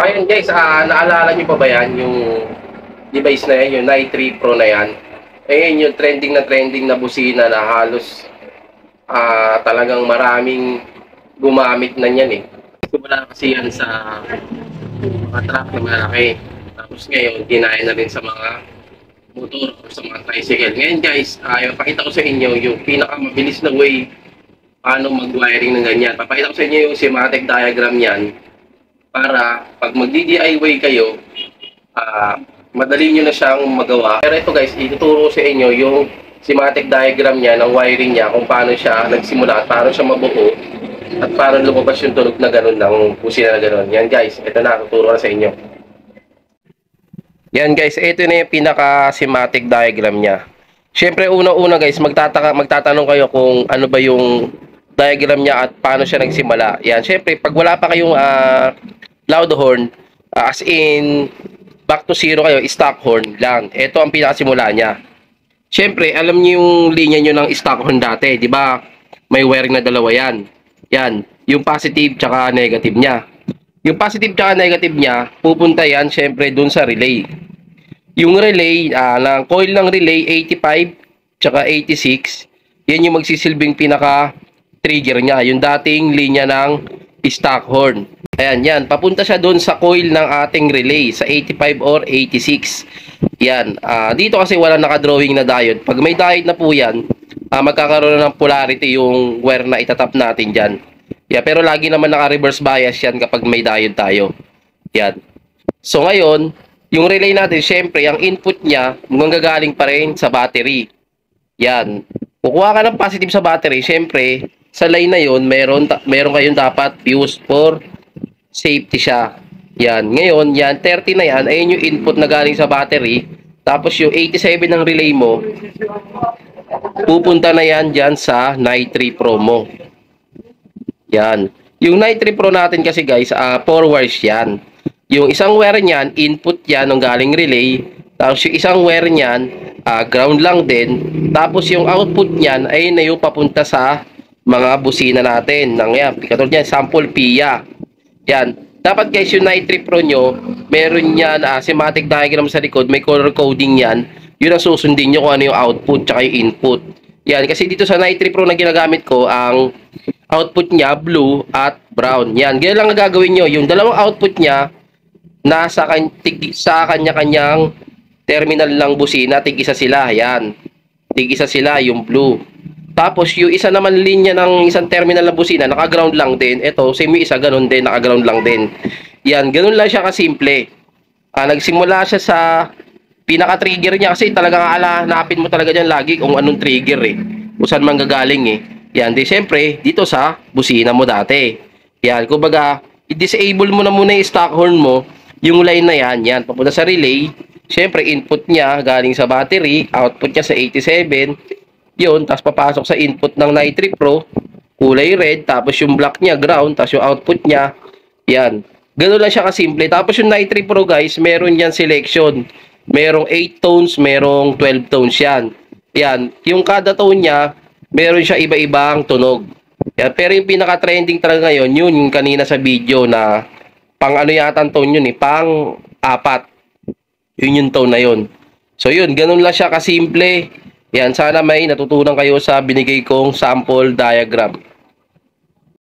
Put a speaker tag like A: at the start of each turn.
A: Ayun guys, naalala nyo pa ba yan, yung device na yan, yung Night 3 Pro na yan? Ayun yung trending na busina na halos talagang maraming gumamit na yan eh. Wala kasi yan sa mga truck na malaki. Tapos ngayon, ginaya na rin sa mga motor o sa mga tricycle. Ngayon guys, pakita ko sa inyo yung pinakamabilis na way paano mag-wiring ng ganyan. Papakita ko sa inyo yung schematic diagram yan para pag mag-DIY kayo, madali nyo na siyang magawa. Pero ito guys, ituturo sa inyo yung schematic diagram niya ng wiring niya, kung paano siya nagsimula at paano siya mabuo at paano lumabas yung tunog na gano'n ng busina na gano'n. Yan guys, ito na, tuturo na sa inyo. Yan guys, ito na yung pinaka-schematic diagram niya. Siyempre, una-una guys, magtatanong kayo kung ano ba yung diagram niya at paano siya nagsimula. Yan, siyempre, pag wala pa kayong loud horn, as in back to zero kayo, stock horn lang. Ito ang pinakasimula niya. Siyempre, alam niyo yung linya niyo ng stock horn dati, di ba? May wiring na dalawa yan. Yan, yung positive tsaka negative niya. Yung positive tsaka negative niya, pupunta yan siyempre dun sa relay. Yung relay, ng coil ng relay 85 tsaka 86, yan yung magsisilbing pinaka trigger niya, yung dating linya ng stock horn. Ayan, yan. Papunta siya doon sa coil ng ating relay sa 85 or 86. Yan. Dito kasi wala nakadrawing na diode. Pag may diode na po yan, magkakaroon ng polarity yung wire na itatap natin dyan. Yeah, pero lagi naman naka-reverse bias yan kapag may diode tayo. Yan. So ngayon, yung relay natin, syempre, ang input niya, manggagaling pa rin sa battery. Yan. Kukuha ka ng positive sa battery, syempre, sa line na yun, meron kayong dapat fuse for safety siya. Yan. Ngayon, yan, 30 na yan, ayun yung input na galing sa battery. Tapos yung 87 ng relay mo, pupunta na yan dyan sa Night 3 Pro mo. Yan. Yung Night 3 Pro natin kasi guys, 4 wires yan. Yung isang wire niyan, input yan ng galing relay. Tapos yung isang wire niyan, ground lang din. Tapos yung output niyan, ay na yung papunta sa mga busina natin. Katulad yan, sample PIA. Yan. Dapat guys, yung Night 3 Pro nyo, meron yan, schematic diagram sa likod, may color coding yan. Yun ang susundin nyo kung ano yung output tsaka yung input. Yan, kasi dito sa Night 3 Pro na ginagamit ko, ang output niya, blue at brown. Yan, ganyan lang ang gagawin nyo. Yung dalawang output niya, nasa kanya-kanyang terminal ng busina, tig-isa sila. Yan, tig-isa sila, yung blue. Tapos, yung isa naman linya ng isang terminal na busina, naka-ground lang din. Ito, same yung isa, ganun din, naka-ground lang din. Yan, ganun lang siya kasimple. Nagsimula siya sa pinaka-trigger niya kasi talagang hanapin mo talaga dyan lagi kung anong trigger eh. Kung saan manggagaling eh. Yan, di siyempre, dito sa busina mo dati. Yan, kumbaga, i-disable mo na muna yung stock horn mo, yung line na yan, yan, papunta sa relay. Siyempre, input niya galing sa battery, output niya sa 87, yun, tapos papasok sa input ng Night 3 Pro, kulay red, tapos yung black niya, ground, tapos yung output niya, yan. Ganun lang siya kasimple. Tapos yung Night 3 Pro guys, meron yan selection. Merong 8 tones, merong 12 tones yan. Yan, yung kada tone niya, meron siya iba-ibang tunog. Yan, pero yung pinaka-trending talaga ngayon, yun yung kanina sa video na pang ano yata ang tone yun eh, pang 4. Yun yung tone na yun. So yun, ganun lang siya kasimple. Yan, sana may natutunan kayo sa binigay kong sample diagram.